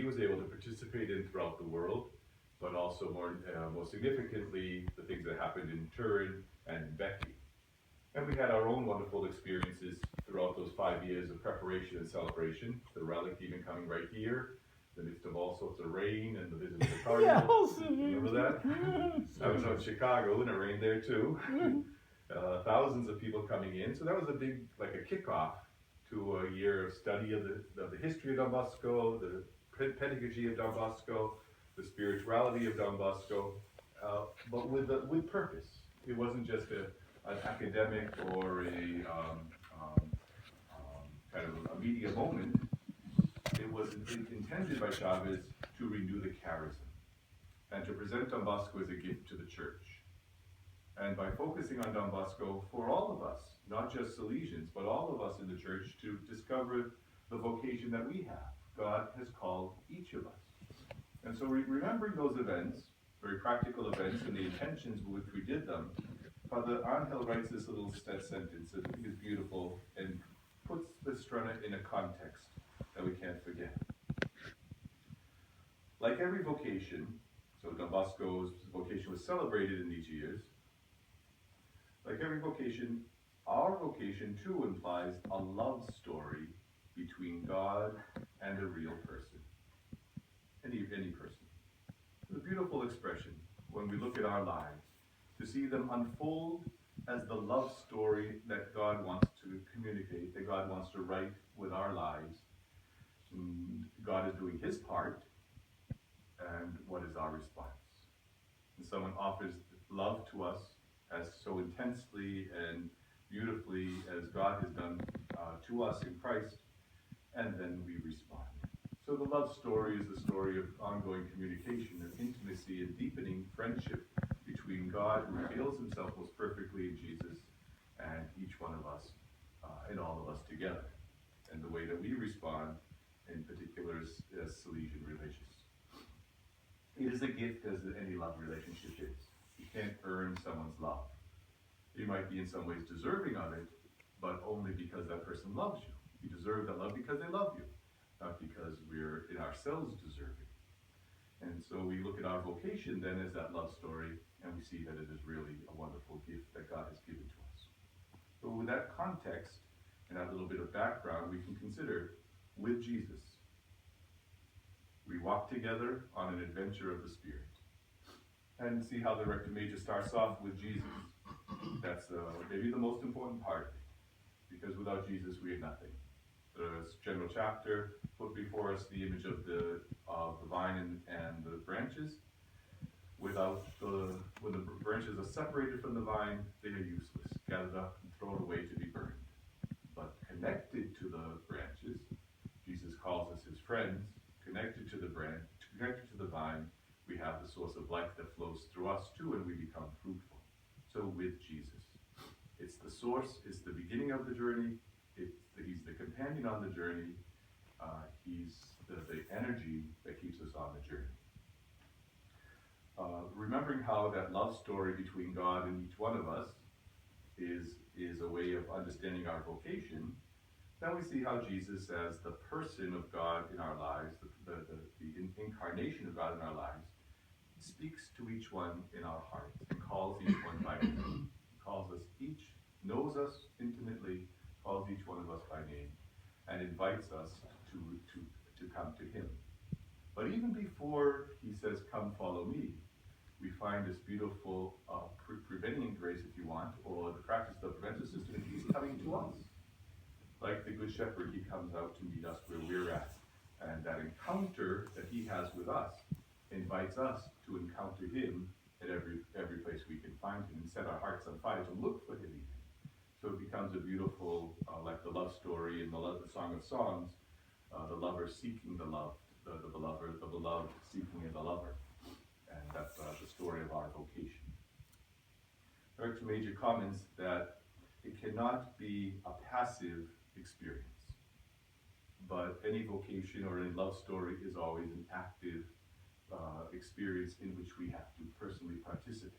was able to participate in throughout the world, but also most significantly, the things that happened in Turin and Becky. And we had our own wonderful experiences throughout those 5 years of preparation and celebration. The relic even coming right here, in the midst of all sorts of rain and the visit of the Cardinal. Remember that? I was out in Chicago and it rained there too. Thousands of people coming in. So that was a big, like a kickoff to a year of study of the history of Don Bosco, the pedagogy of Don Bosco, the spirituality of Don Bosco, but with purpose. It wasn't just an academic or a kind of a media moment. It was intended by Chavez to renew the charism and to present Don Bosco as a gift to the church. And by focusing on Don Bosco for all of us, not just Salesians, but all of us in the church, to discover the vocation that we have. God has called each of us. And so remembering those events, very practical events, and the intentions with which we did them, Father Angel writes this little sentence that I think is beautiful and puts the Strenna in a context that we can't forget. Like every vocation, so Don Bosco's vocation was celebrated in these years. Like every vocation, our vocation too implies a love story between God and a real person. Any person. It's a beautiful expression when we look at our lives, to see them unfold as the love story that God wants to communicate, that God wants to write with our lives. And God is doing his part, and what is our response? And someone offers love to us as so intensely and beautifully as God has done to us in Christ, and then we respond. So the love story is the story of ongoing communication and intimacy and deepening friendship between God, who reveals himself most perfectly in Jesus, and each one of us, and all of us together. And the way that we respond, in particular, as Salesian religious. It is a gift, as any love relationship is. You can't earn someone's love. You might be in some ways deserving of it, but only because that person loves you. You deserve that love because they love you, not because we're in ourselves deserving. And so we look at our vocation then as that love story, and we see that it is really a wonderful gift that God has given to us. So with that context and that little bit of background, we can consider with Jesus. We walk together on an adventure of the Spirit. And see how the Rector Major starts off with Jesus. That's maybe the most important part, because without Jesus we are nothing. The general chapter put before us the image of the vine and the branches. When the branches are separated from the vine, they are useless, gathered up and thrown away to be burned. But connected to the branches, Jesus calls us his friends. Connected to the branch, connected to the vine, we have the source of life that flows through us too, and we become fruitful. So with Jesus, it's the source, it's the beginning of the journey, he's the companion on the journey, he's the energy that keeps us on the journey. Remembering how that love story between God and each one of us is a way of understanding our vocation, then we see how Jesus, as the person of God in our lives, the incarnation of God in our lives, speaks to each one in our hearts and calls each one by name. Calls us each, knows us intimately, calls each one of us by name, and invites us to come to him. But even before he says, "Come, follow me," we find this beautiful preventing grace, if you want, or the practice of the preventive system. He's coming to us. Like the Good Shepherd, he comes out to meet us where we're at. And that encounter that he has with us invites us to encounter him at every place we can find him and set our hearts on fire to look for him even. So it becomes a beautiful, like the love story in the Song of Songs, the lover seeking the love, the beloved seeking the lover. And that's the story of our vocation. Rector Major comments that it cannot be a passive experience, but any vocation or any love story is always an active experience in which we have to personally participate.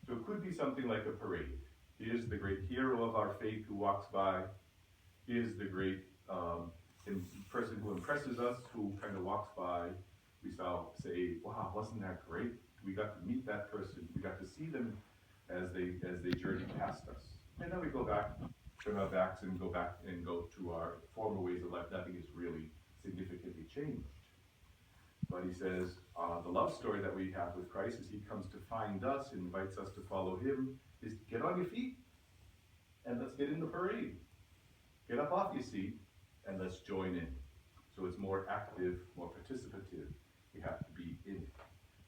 So it could be something like a parade. Here's the great hero of our faith who walks by. Here's the great person who impresses us, who kind of walks by, we say, wow, wasn't that great? We got to meet that person. We got to see them as they journey past us. And then we go back, turn our backs and go to our former ways of life. Nothing has really significantly changed. But he says, the love story that we have with Christ as he comes to find us, invites us to follow him, is get on your feet and let's get in the parade. Get up off your seat and let's join in. So it's more active, more participative. We have to be in it.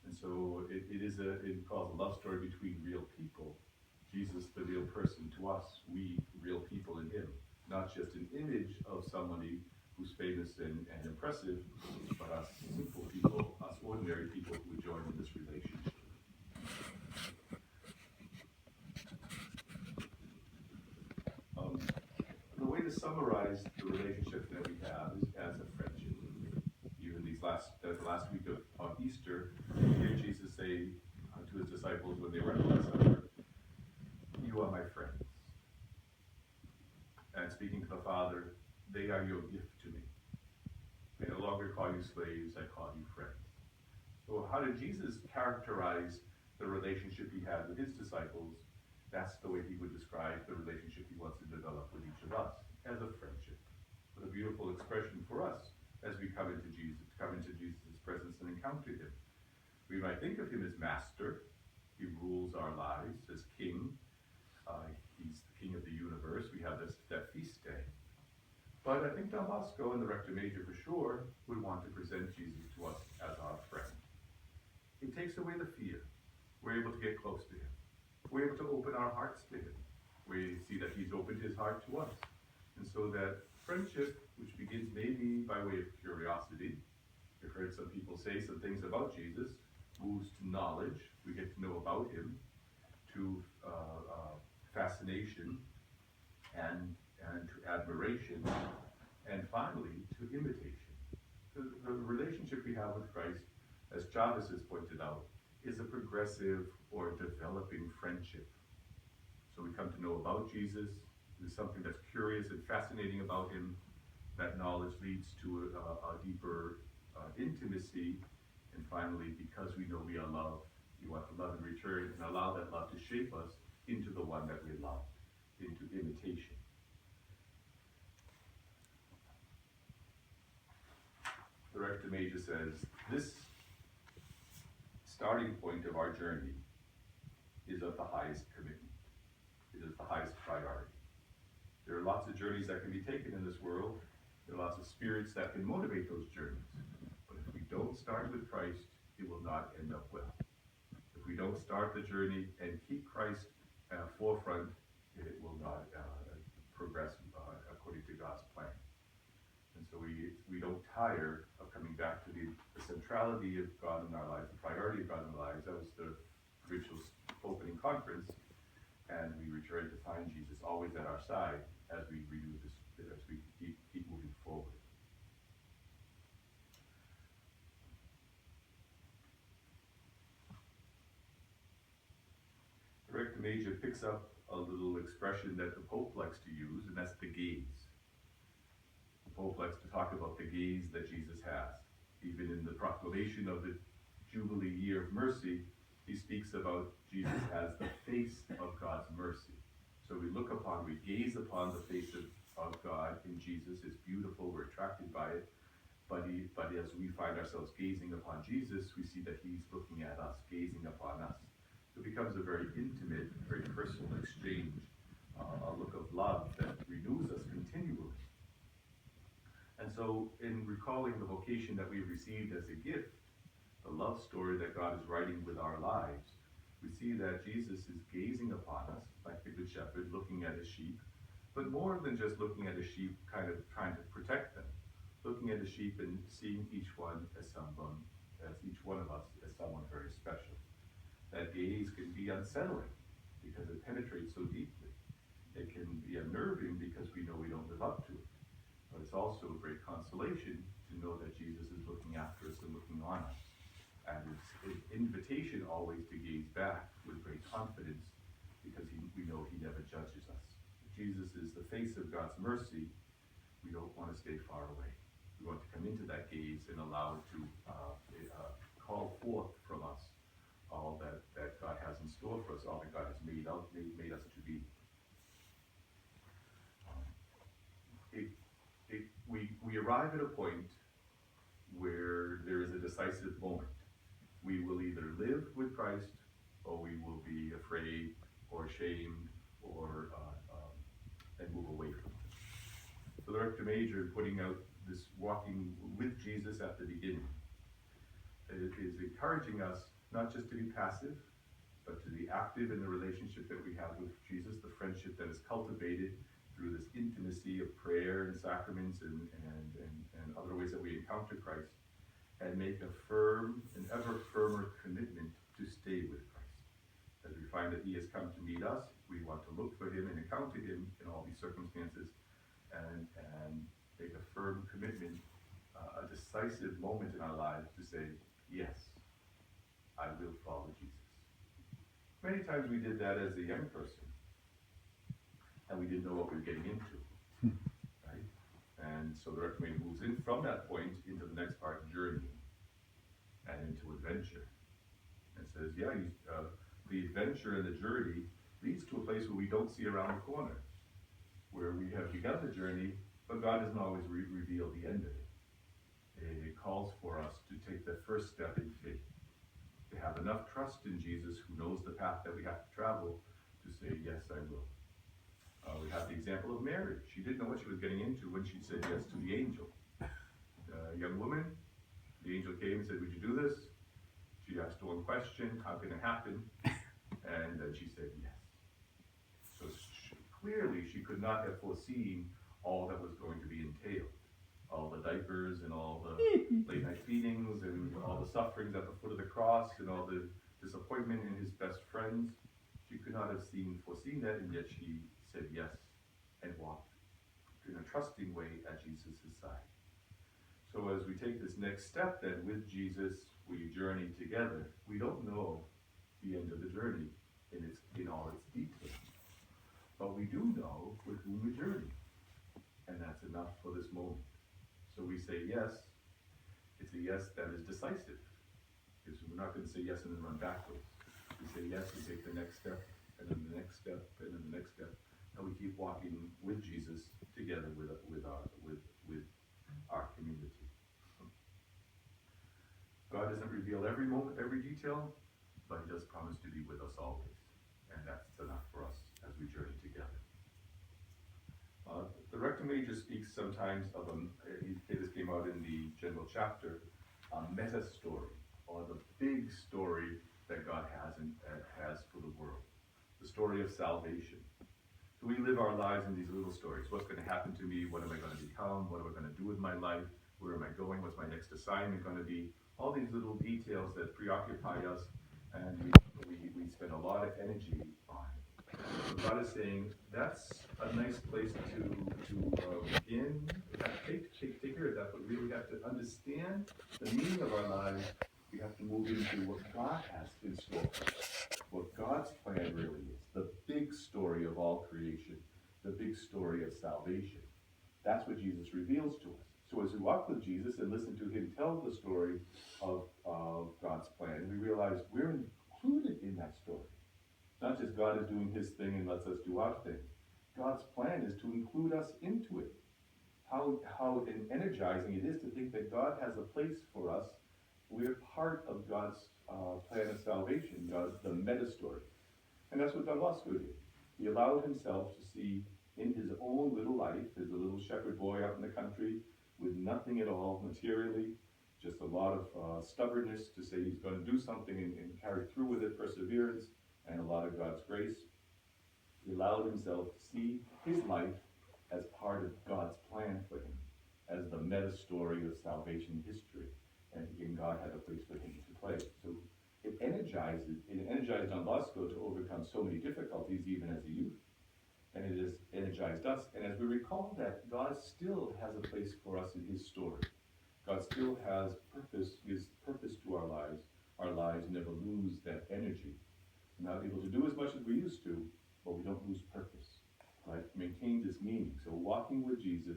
And so it calls a love story between real people. Jesus, the real person to us, we real people in him. Not just an image of somebody who's famous and impressive, but us simple people, us ordinary people who join in this relationship. The way to summarize the relationship that we have is as a friendship. Even the last week of Easter, you hear Jesus say to his disciples when they were at the Last Supper, "You are my friends." And speaking to the Father, "They are your gift to me. I no longer call you slaves, I call you friends." So how did Jesus characterize the relationship he had with his disciples? That's the way he would describe the relationship he wants to develop with each of us, as a friendship. What a beautiful expression for us as we come into Jesus' presence and encounter him. We might think of him as master. He rules our lives as king. He's the king of the universe. We have that feast day. But I think Don Bosco and the Rector Major for sure would want to present Jesus to us as our friend. He takes away the fear. We're able to get close to him. We're able to open our hearts to him. We see that he's opened his heart to us. And so that friendship, which begins maybe by way of curiosity, you've heard some people say some things about Jesus, moves to knowledge, we get to know about him, to fascination, and to admiration, and finally to imitation. The relationship we have with Christ, as Chavez has pointed out, is a progressive or developing friendship. So we come to know about Jesus. There's something that's curious and fascinating about him. That knowledge leads to a deeper intimacy. And finally, because we know we are loved, we want to love in return and allow that love to shape us into the one that we love, into imitation. The Rector Major says, this starting point of our journey is of the highest commitment. It is the highest priority. There are lots of journeys that can be taken in this world. There are lots of spirits that can motivate those journeys. But if we don't start with Christ, it will not end up well. If we don't start the journey and keep Christ forefront, it will not progress according to God's plan. And so we don't tire of coming back to the centrality of God in our lives, the priority of God in our lives. That was the ritual's opening conference. And we return to find Jesus always at our side as we renew this, as we keep moving forward. The Rector Major picks up a little expression that the Pope likes to use, and that's the gaze. The Pope likes to talk about the gaze that Jesus has. Even in the proclamation of the Jubilee Year of Mercy, he speaks about Jesus as the face of God's mercy. So we gaze upon the face of God in Jesus. It's beautiful, we're attracted by it. But as we find ourselves gazing upon Jesus, we see that he's looking at us, gazing upon us. So it becomes a very intimate, very personal exchange, a look of love that renews us continually. And so in recalling the vocation that we've received as a gift, the love story that God is writing with our lives, we see that Jesus is gazing upon us like the Good Shepherd looking at his sheep, but more than just looking at his sheep, kind of trying to protect them, looking at his sheep and seeing each one as each one of us as someone very special. That gaze can be unsettling because it penetrates so deeply. It can be unnerving because we know we don't live up to it. But it's also a great consolation to know that Jesus is looking after us and looking on us. And it's an invitation always to gaze back with great confidence because we know he never judges us. Jesus is the face of God's mercy. We don't want to stay far away. We want to come into that gaze and allow it to call forth from us all that God has in store for us, all that God has made us to be. We arrive at a point where there is a decisive moment. We will either live with Christ, or we will be afraid or ashamed or and move away from him. So the Rector Major putting out this walking with Jesus at the beginning. It is encouraging us not just to be passive, but to be active in the relationship that we have with Jesus, the friendship that is cultivated through this intimacy of prayer and sacraments and other ways that we encounter Christ, and make a firm and ever firmer commitment to stay with Christ. As we find that he has come to meet us, we want to look for him and encounter him in all these circumstances, and make a firm commitment, a decisive moment in our lives to say, yes, I will follow Jesus. Many times we did that as a young person, and we didn't know what we were getting into, right? And so the Rector Major moves in from that point into the next part, journey, and into adventure. And says, yeah, the adventure and the journey leads to a place where we don't see around the corner, where we have begun the journey, but God doesn't always reveal the end of it. It calls for us to take the first step in faith, to have enough trust in Jesus, who knows the path that we have to travel, to say, yes, I will. We have the example of Mary. She didn't know what she was getting into when she said yes to the angel. A young woman, the angel came and said, would you do this? She asked one question, how can it happen? And then she said yes. So clearly she could not have foreseen all that was going to be entailed. All the diapers and all the late night feedings and all the sufferings at the foot of the cross and all the disappointment in his best friends. She could not have foreseen that, and yet she said yes and walked in a trusting way at Jesus' side. So as we take this next step then with Jesus, we journey together. We don't know the end of the journey in all its details, but we do know with whom we journey, and that's enough for this moment. So we say yes. It's a yes that is decisive, because we're not going to say yes and then run backwards. We say yes, we take the next step, and then the next step, and then the next step, and we keep walking with Jesus together with our community. God doesn't reveal every moment, every detail, but he does promise to be with us always, and that's enough for us as we journey together. The Rector Major speaks sometimes of this came out in the general chapter, a meta story, or the big story that God has for the world, the story of salvation. So we live our lives in these little stories. What's going to happen to me? What am I going to become? What am I going to do with my life? Where am I going? What's my next assignment going to be? All these little details that preoccupy us, and we spend a lot of energy on it. So God is saying, that's a nice place to begin. We have to take care of that, but we really have to understand the meaning of our lives. We have to move into what God has in store for us, what God's plan really is, the big story of all creation, the big story of salvation. That's what Jesus reveals to us. So as we walk with Jesus and listen to him tell the story of God's plan, we realize we're included in that story. It's not just God is doing his thing and lets us do our thing. God's plan is to include us into it. How energizing it is to think that God has a place for us. We're part of God's plan of salvation, the meta story. And that's what Don Bosco did. He allowed himself to see in his own little life, as a little shepherd boy out in the country, with nothing at all materially, just a lot of stubbornness to say he's going to do something and carry through with it, perseverance, and a lot of God's grace. He allowed himself to see his life as part of God's plan for him, as the meta story of salvation history, and God had a place for him to play. So it energized Don Bosco to overcome so many difficulties even as a youth, and it has energized us. And as we recall that, God still has a place for us in his story. God still has purpose, gives purpose to our lives. Our lives never lose that energy. We're not able to do as much as we used to, but we don't lose purpose. Life maintains its meaning. So walking with Jesus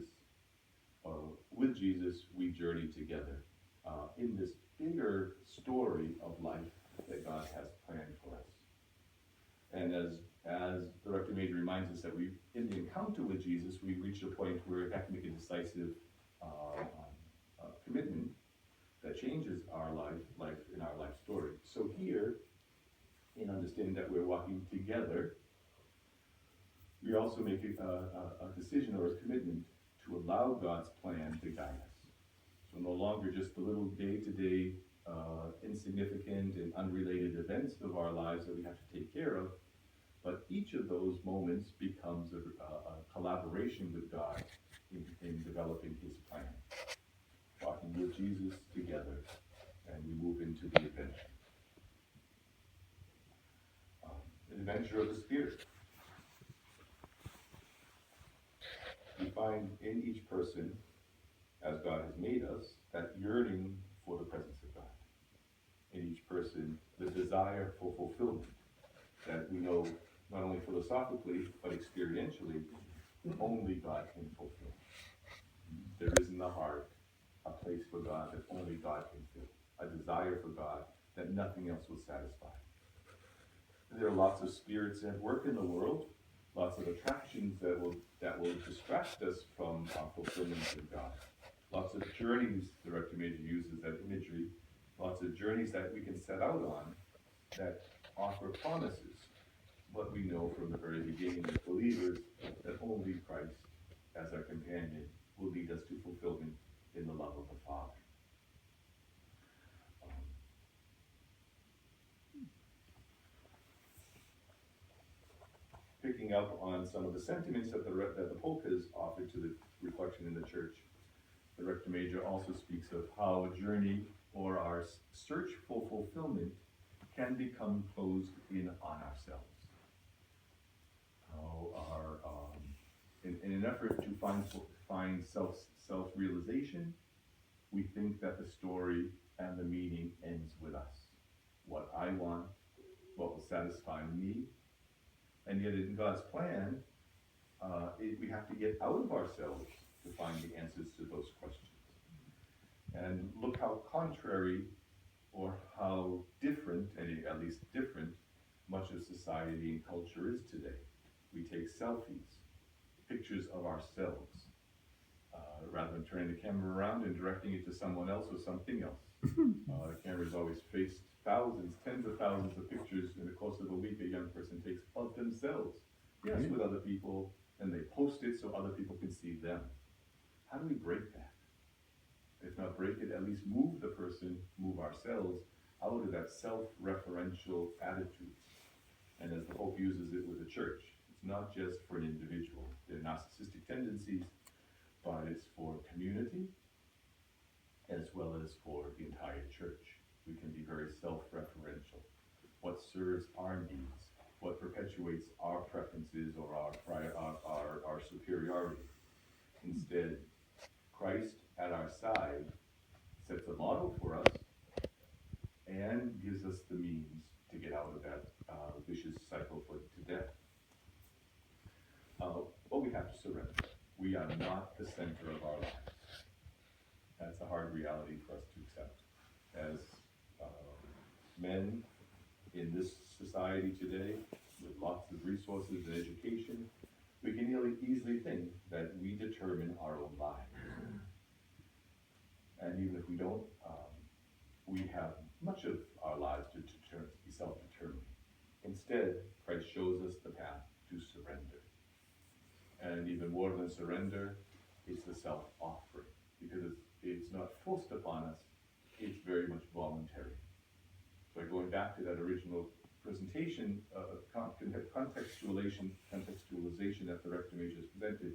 with Jesus, we journey together in this bigger story of life that God has planned for us. And as the Rector Major reminds us that we, in the encounter with Jesus, we reach a point where we have to make a decisive commitment that changes our life in our life story. So here, in understanding that we're walking together, we also make a decision or a commitment to allow God's plan to guide us. So no longer just the little day-to-day, insignificant and unrelated events of our lives that we have to take care of, but each of those moments becomes a collaboration with God in developing His plan. Walking with Jesus together, and we move into the adventure. An adventure of the Spirit. We find in each person, as God has made us, that yearning for the presence of God. In each person, the desire for fulfillment that we know not only philosophically, but experientially, only God can fulfill. There is in the heart a place for God that only God can fill. A desire for God that nothing else will satisfy. And there are lots of spirits at work in the world, lots of attractions that will distract us from our fulfillment of God. Lots of journeys, the Rector Major uses that imagery, lots of journeys that we can set out on that offer promises. But we know from the very beginning as believers that only Christ, as our companion, will lead us to fulfillment in the love of the Father. Picking up on some of the sentiments that the Pope has offered to the reflection in the Church, the Rector Major also speaks of how a journey or our search for fulfillment can become closed in on ourselves. In an effort to find self-realization, we think that the story and the meaning ends with us. What I want, what will satisfy me, and yet in God's plan, we have to get out of ourselves to find the answers to those questions. And look how contrary or how different, at least different, much of society and culture is today. We take selfies, pictures of ourselves, rather than turning the camera around and directing it to someone else or something else. The camera's always faced thousands, tens of thousands of pictures in the course of a week a young person takes of themselves. Yes, with other people, and they post it so other people can see them. How do we break that? If not break it, at least move the person, move ourselves out of that self-referential attitude. And as the Pope uses it with the Church, it's not just for an individual. They're narcissistic tendencies, but it's for community as well as for the entire Church. We can be very self-referential. What serves our needs, what perpetuates our preferences or our superiority. Instead, Christ at our side sets a model for us and gives us the means to get out of that vicious cycle to death. But we have to surrender. We are not the center of our lives. That's a hard reality for us to accept. As men in this society today, with lots of resources and education, we can easily think that we determine our own lives. And even if we don't, we have much of our lives to be self-determining. Instead, Christ shows us the path to surrender. And even more than surrender, it's the self-offering. Because it's not forced upon us, it's very much voluntary. So going back to that original presentation, contextualization that the Rector Major has presented,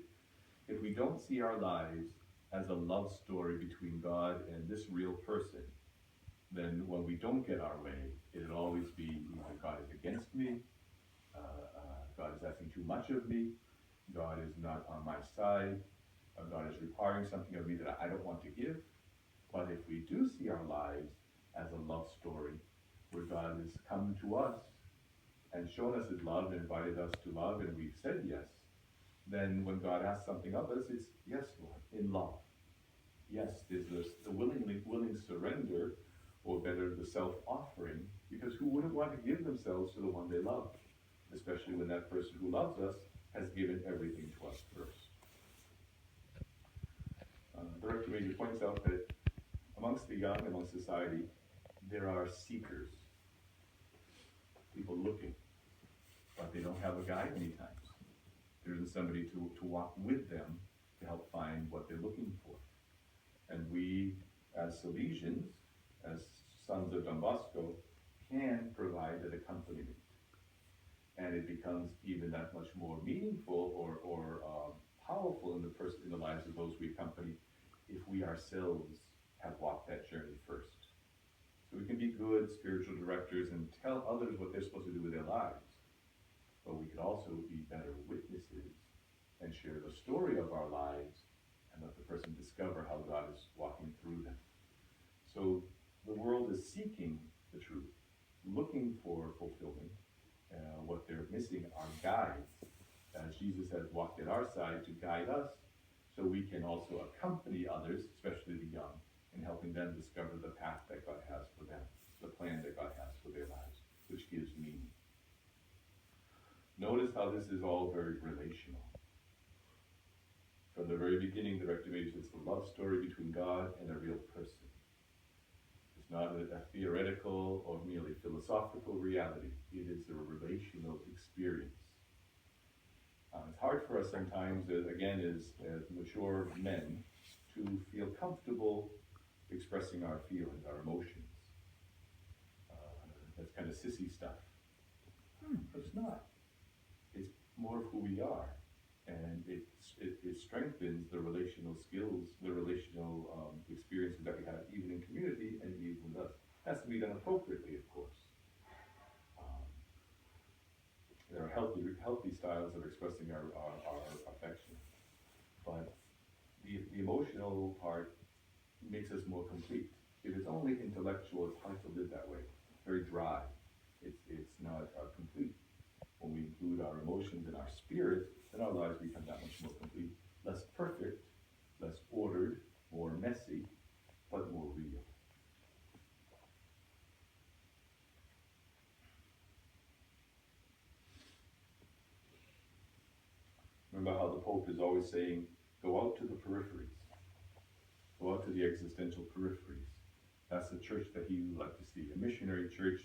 if we don't see our lives as a love story between God and this real person, then when we don't get our way, it'll always be either God is against me, God is asking too much of me, God is not on my side, God is requiring something of me that I don't want to give. But if we do see our lives as a love story, where God has come to us and shown us His love and invited us to love, and we've said yes, then when God asks something of us, it's yes, Lord, in love. Yes, there's the willing surrender, or better, the self-offering, because who wouldn't want to give themselves to the one they love, especially when that person who loves us has given everything to us first. Director Major points out that amongst the young, amongst society, there are seekers, people looking, but they don't have a guide many times. There isn't somebody to walk with them to help find what they're looking for. And we, as Salesians, as sons of Don Bosco, can provide that accompaniment. And it becomes even that much more meaningful or powerful in the lives of those we accompany if we ourselves have walked that journey first. So we can be good spiritual directors and tell others what they're supposed to do with their lives. But we could also be better witnesses and share the story of our lives and let the person discover how God is walking through them. So the world is seeking the truth, looking for fulfillment. What they're missing are guides, as Jesus has walked at our side to guide us, so we can also accompany others, especially the young, in helping them discover the path that God has for them, the plan that God has for their lives, which gives meaning. Notice how this is all very relational. From the very beginning, the Rector Major says the love story between God and a real person. It's not a theoretical or merely philosophical reality. It is a relational experience. It's hard for us sometimes, again, as mature men, to feel comfortable expressing our feelings, our emotions. That's kind of sissy stuff. But it's not. It's more of who we are. And it strengthens the relational skills, the relational experiences that we have, even in community and even with us. It has to be done appropriately, of course. There are healthy styles of expressing our affection. But the emotional part makes us more complete. If it's only intellectual, it's hard to live that way. It's very dry. It's not complete. When we include our emotions and our spirit, then our lives become that much more complete. Less perfect, less ordered, more messy, but more real. Remember how the Pope is always saying, go out to the peripheries. Go out to the existential peripheries. That's the church that he would like to see. A missionary church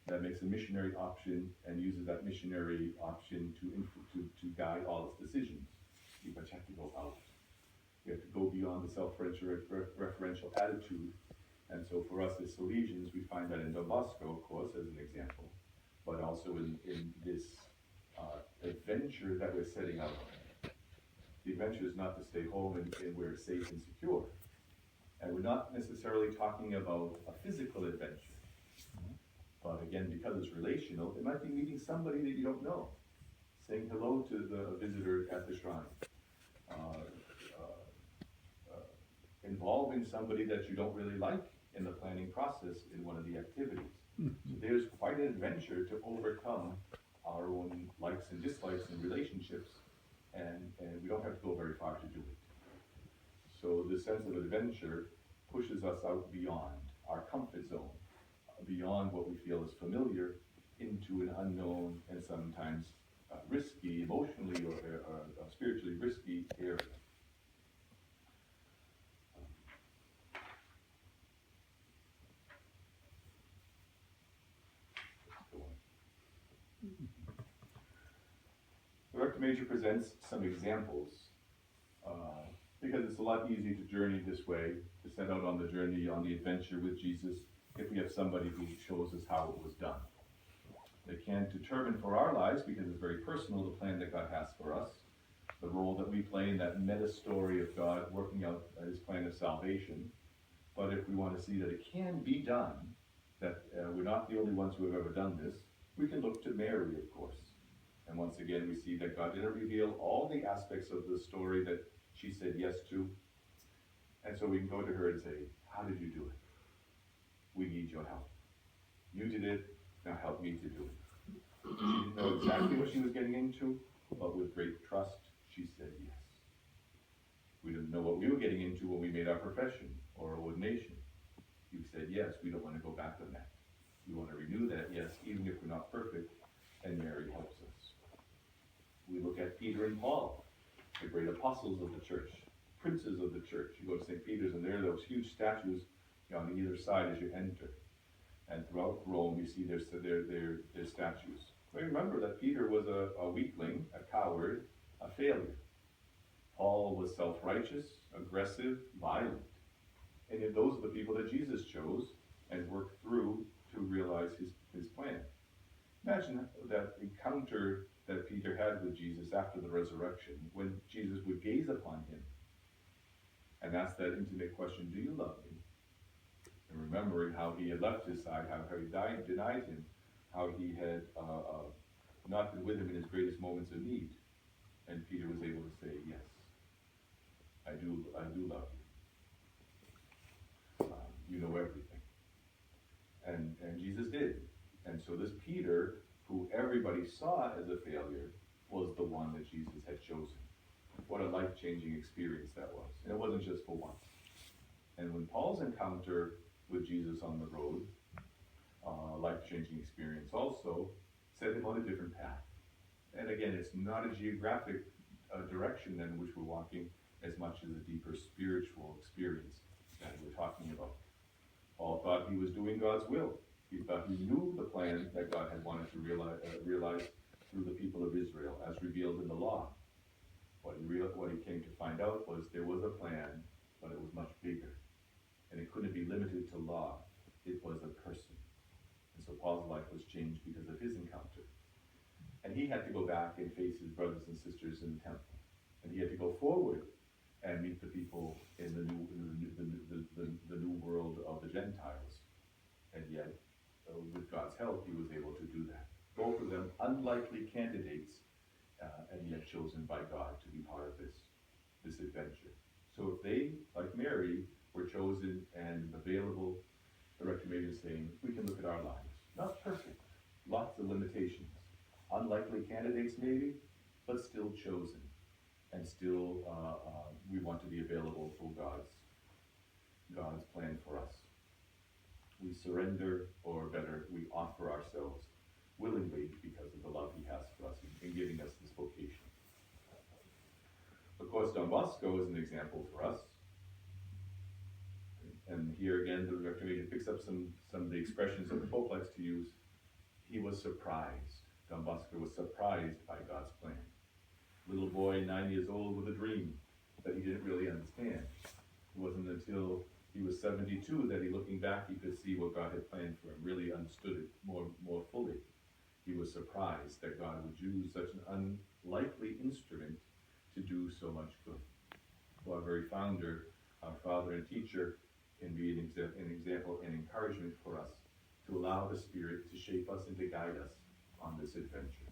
that makes a missionary option and uses that missionary option to guide all its decisions. But you have to go out. We have to go beyond the self-referential attitude. And so for us as Salesians, we find that in Don Bosco, of course, as an example, but also in this adventure that we're setting out on. The adventure is not to stay home and where it's safe and secure. And we're not necessarily talking about a physical adventure. But again, because it's relational, it might be meeting somebody that you don't know, saying hello to the visitor at the shrine, involving somebody that you don't really like in the planning process in one of the activities. So there's quite an adventure to overcome our own likes and dislikes in relationships, and we don't have to go very far to do it. So the sense of adventure pushes us out beyond our comfort zone, beyond what we feel is familiar, into an unknown and sometimes risky, emotionally or spiritually risky area. The Rector Major presents some examples because it's a lot easier to journey this way, to set out on the journey, on the adventure with Jesus, if we have somebody who shows us how it was done. They can determine for our lives, because it's very personal, the plan that God has for us, the role that we play in that meta story of God working out his plan of salvation. But if we want to see that it can be done, that we're not the only ones who have ever done this, we can look to Mary, of course. And once again, we see that God didn't reveal all the aspects of the story that she said yes to. And so we can go to her and say, how did you do it? We need your help. You did it, now help me to do it. She didn't know exactly what she was getting into, but with great trust, she said yes. We didn't know what we were getting into when we made our profession or ordination. You said, yes, we don't want to go back on that. We want to renew that, yes, even if we're not perfect, and Mary helps us. We look at Peter and Paul, the great apostles of the church, princes of the church. You go to St. Peter's and there are those huge statues on either side as you enter. And throughout Rome, you see their statues. But remember that Peter was a weakling, a coward, a failure. Paul was self-righteous, aggressive, violent. And yet those are the people that Jesus chose and worked through to realize his plan. Imagine that encounter that Peter had with Jesus after the resurrection, when Jesus would gaze upon him and ask that intimate question, do you love me? And remembering how he had left his side, how he denied him, how he had not been with him in his greatest moments of need. And Peter was able to say, yes, I do love you. You know everything. And Jesus did. And so this Peter, who everybody saw as a failure, was the one that Jesus had chosen. What a life-changing experience that was. And it wasn't just for once. And when Paul's encounter with Jesus on the road, life-changing experience also, set him on a different path. And again, it's not a geographic direction in which we're walking as much as a deeper spiritual experience that we're talking about. Paul thought he was doing God's will. He thought he knew the plan that God had wanted to realize through the people of Israel, as revealed in the law. What he came to find out was there was a plan, but it was much bigger. And it couldn't be limited to law. It was a person. And so Paul's life was changed because of his encounter. And he had to go back and face his brothers and sisters in the temple. And he had to go forward and meet the people in the new world of the Gentiles. And yet, with God's help, he was able to do that. Both of them unlikely candidates, and yet chosen by God to be part of this adventure. So if they, like Mary, were chosen and available, the Rector Major is saying, we can look at our lives. Not perfect, lots of limitations. Unlikely candidates maybe, but still chosen. And still we want to be available for God's plan for us. We surrender, or better, we offer ourselves willingly because of the love he has for us in giving us this vocation. Of course, Don Bosco is an example for us. And here again, the Rector Major picks up some of the expressions that the Pope likes to use. He was surprised. Don Bosco was surprised by God's plan. Little boy, 9 years old, with a dream that he didn't really understand. It wasn't until he was 72 that looking back, he could see what God had planned for him, really understood it more fully. He was surprised that God would use such an unlikely instrument to do so much good. So our very founder, our father and teacher, can be an example and encouragement for us to allow the Spirit to shape us and to guide us on this adventure.